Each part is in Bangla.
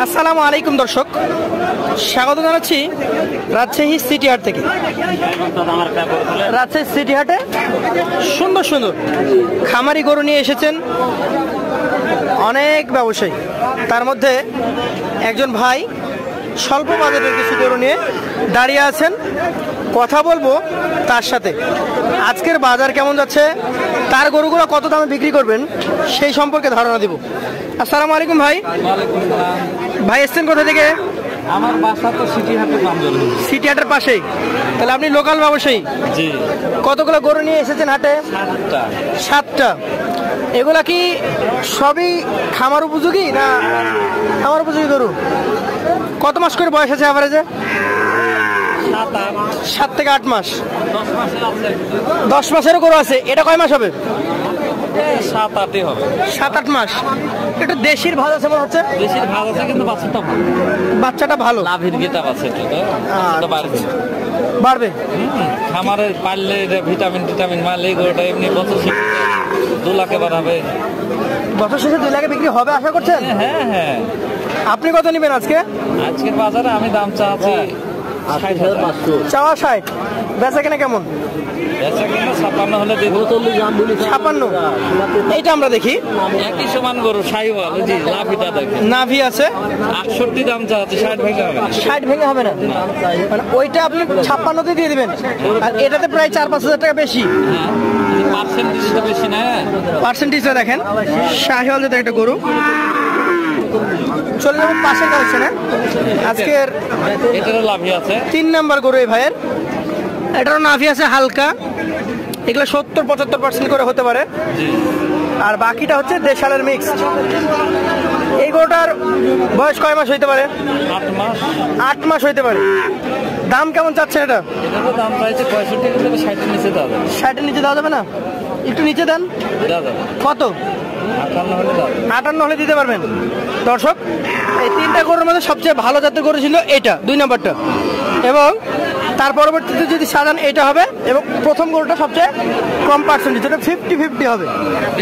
আসসালামু আলাইকুম দর্শক, স্বাগত জানাচ্ছি রাজশাহী সিটি হাট থেকে। রাজশাহী সিটি হাটে সুন্দর সুন্দর খামারি গরু নিয়ে এসেছেন অনেক ব্যবসায়ী। তার মধ্যে একজন ভাই স্বল্প বাজেটের কিছু গরু নিয়ে দাঁড়িয়ে আছেন। কথা বলবো তার সাথে, আজকের বাজার কেমন যাচ্ছে, তার গরুগুলো কত দামে বিক্রি করবেন সেই সম্পর্কে ধারণা দিব। আসসালামু আলাইকুম ভাই। ভাই এসছেন কোথা থেকে? আমার বাসা তো সিটি হাটের পাঞ্জলি। সিটি হাটের পাশেই, তাহলে আপনি লোকাল ব্যবসায়ী? জি। কতগুলো গরু নিয়ে এসেছেন হাটে? 7টা। 7টা। এগুলা কি সবই খামার উপযোগী না খামার উপযোগী গরু? কত মাস করে বয়স আছে অ্যাভারেজে? 7 থেকে 8 মাস। 10 মাসেরও গরু আছে। এটা কয় মাস হবে? 7-8 হবে। 7-8 মাস। এটা দেশির ভালো আছে মনে হচ্ছে। দেশির ভালো আছে, কিন্তু বাচ্চাটা ভালো। বাচ্চাটা ভালো। লাভের গেটা আছে, তো বাড়বে। বাড়বে। খামারে পারলে ভিটামিন মারলে গরুটা এমনি বছর 2 লাখে বাড়াবে। বছর শেষে 2 লাখে বিক্রি হবে আশা করছেন? হ্যাঁ হ্যাঁ। আপনি কত নেবেন আজকে? আজকের বাজারে আমি দাম চাচ্ছি 60,500। চাওয়া 60, বেচা কেনা কেমন? বেচা কিনা 56 হলে দিয়ে দেবো। 56। এইটা আমরা দেখি একই সমান গরু সাইওয়াল। জি, লাভিটা দেখেন, নাভি আছে। 68 দাম চাচ্ছি, 60 ভেঙে হবে না। 60 ভেঙে হবে না, মানে ওইটা আপনি 56তে দিয়ে দিবেন, আর এটাতে প্রায় 4-5 হাজার টাকা বেশি। হ্যাঁ, পার্সেন্টেজটা বেশি না। পার্সেন্টেজটা দেখেন। শাহিওয়াল জাতের একটা গরু। চলে যাবো পাশের কালেকশনে। আজকের এটারও লাভই আছে। 3 নাম্বার গরু এই ভাইয়ের। এটারও নাভি আছে হালকা। এগুলো 70-75% করে হতে পারে, আর বাকিটা হচ্ছে দেশালের মিক্স। এই গরুটার বয়স কয় মাস হইতে পারে? 8 মাস। 8 মাস হইতে পারে। দাম কেমন চাচ্ছেন এটা? এটারও দাম চাইছে 65, কিন্তু 60-এর নিচে দেওয়া যাবে। 60-এর নিচে দেওয়া যাবে না? একটু নিচে দেন। দেওয়া যাবে। কত? 58 হলে দেওয়া যাবে। 58 হলে দিতে পারবেন। দর্শক, এই 3টা গরুর মধ্যে সবচেয়ে ভালো জাতের গরু ছিল এটা, 2 নাম্বারটা, এবং তার পরবর্তীতে যদি সাজান এটা হবে, এবং প্রথম গরুটা সবচেয়ে কম পার্সেন্টেজ, যেটা 50-50 হবে।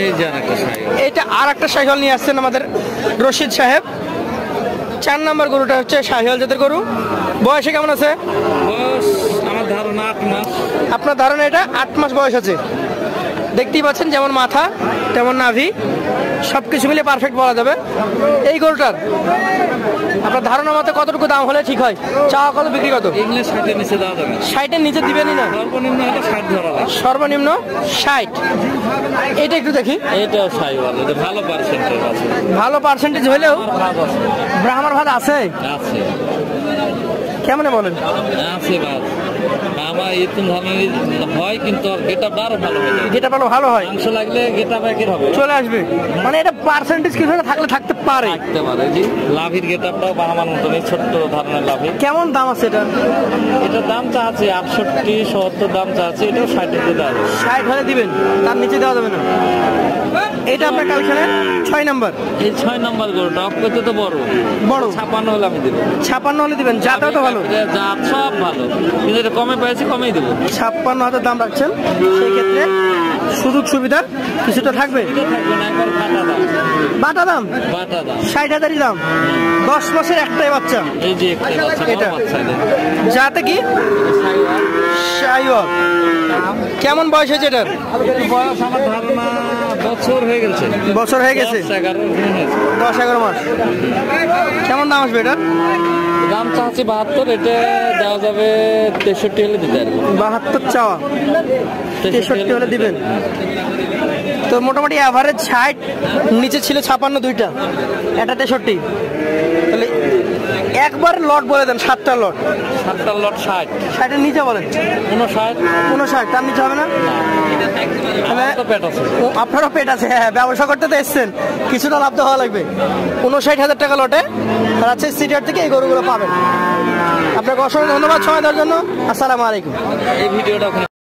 এই যে আরেকটা সাইওয়াল। এটা আর একটা শাহিওয়াল নিয়ে আসছেন আমাদের রশিদ সাহেব। 4 নাম্বার গরুটা হচ্ছে শাহিওয়াল জাতের গরু। বয়সে কেমন আছে? বয়স আমার ধারণা 8 মাস। আপনার ধারণা এটা 8 মাস বয়স আছে। দেখতেই পাচ্ছেন, যেমন মাথা তেমন নাভি, সব কিছু মিলে পারফেক্ট বলা যাবে। এই গরুটার আপনার ধারণা মতে কতটুকু দাম হলে ঠিক হয়? চাওয়া কত, বিক্রি কত? এগুলো 60-এর নিচে দেওয়া যাবে। 60-এর নিচে দিবেনই না? সর্বনিম্ন হলে 60 ধরা লাগে। সর্বনিম্ন 60। এটা একটু দেখি। এটাও সাইওয়াল, এটা ভালো পার্সেন্টেজ আছে। ভালো পার্সেন্টেজ হলেও ভাব আছে। ব্রাহ্মণ ভাত আছে। আছে। কেমনে বলেন? আছে ভাব। আমার এরকম ধরনের হয়, কিন্তু গেটআপটা আরো ভালো হয়। যেটা ভালো হয়, মাংস লাগলে গেটআপ একই হবে, চলে আসবে। মানে এটা পার্সেন্টেজ কিছু থাকলে থাকতে পারে। থাকতে পারে। জি, লাভির গেটআপটাও বাহামার মতন, এই ছোট্ট ধরনের লাভি। কেমন দাম আছে এটা? এটার দাম চাচ্ছে 68-70 দাম চাচ্ছে। এটাও 60 দেওয়া যাবে। 60 হলে দিবেন, তার নিচে দেওয়া যাবে না। এটা আপনার কালেকশনের 6 নাম্বার। এই 6 নম্বর গরুটা অক্ষত তো বড় 56 হলে আমি দেবো। 56 হলে দিবেন। জাতও তো ভালো, জাত সব ভালো, কিন্তু এটা কমে পেয়েছি, কমেই দেবো। 56,000 দাম রাখছেন, সেই ক্ষেত্রে সুযোগ সুবিধা কিছুটা থাকবে। থাকবে না, একবার বাটা দাম 60,000ই দাম। 10 মাসের একটাই বাচ্চা। এই যে একটা বাচ্চা, এটা বড় বাচ্চা এটা। যাতে কি শাহিওয়াল। কেমন বয়স হয়েছে এটার? বয়স আমার ধারণা বছর হয়ে গেছে। 10-11 মাস। কেমন দাম আসবে এটা? দাম চাচ্ছি 72, এটা দেওয়া যাবে 63 হলে দিতে পারবো। 72 চাওয়া, 63 হলে দিবেন। তো মোটামুটি অ্যাভারেজ 60, নিচে ছিল 56, 2টা, এটা 63। তাহলে একবার লট বলে দেন, 7টা লট। 7টা লট 60। 60-এর নিচে বলেন 59, তার নিচে হবে না? আপনারও পেট আছে। হ্যাঁ, ব্যবসা করতে তো এসছেন, কিছুটা লাভ তো হওয়া লাগবে। 59,000 টাকা লটে রাজশাহী সিটি হাট থেকে এই গরুগুলো পাবেন। আপনাকে অসংখ্য ধন্যবাদ সময় দেওয়ার জন্য। আসসালামু আলাইকুম। এই ভিডিওটা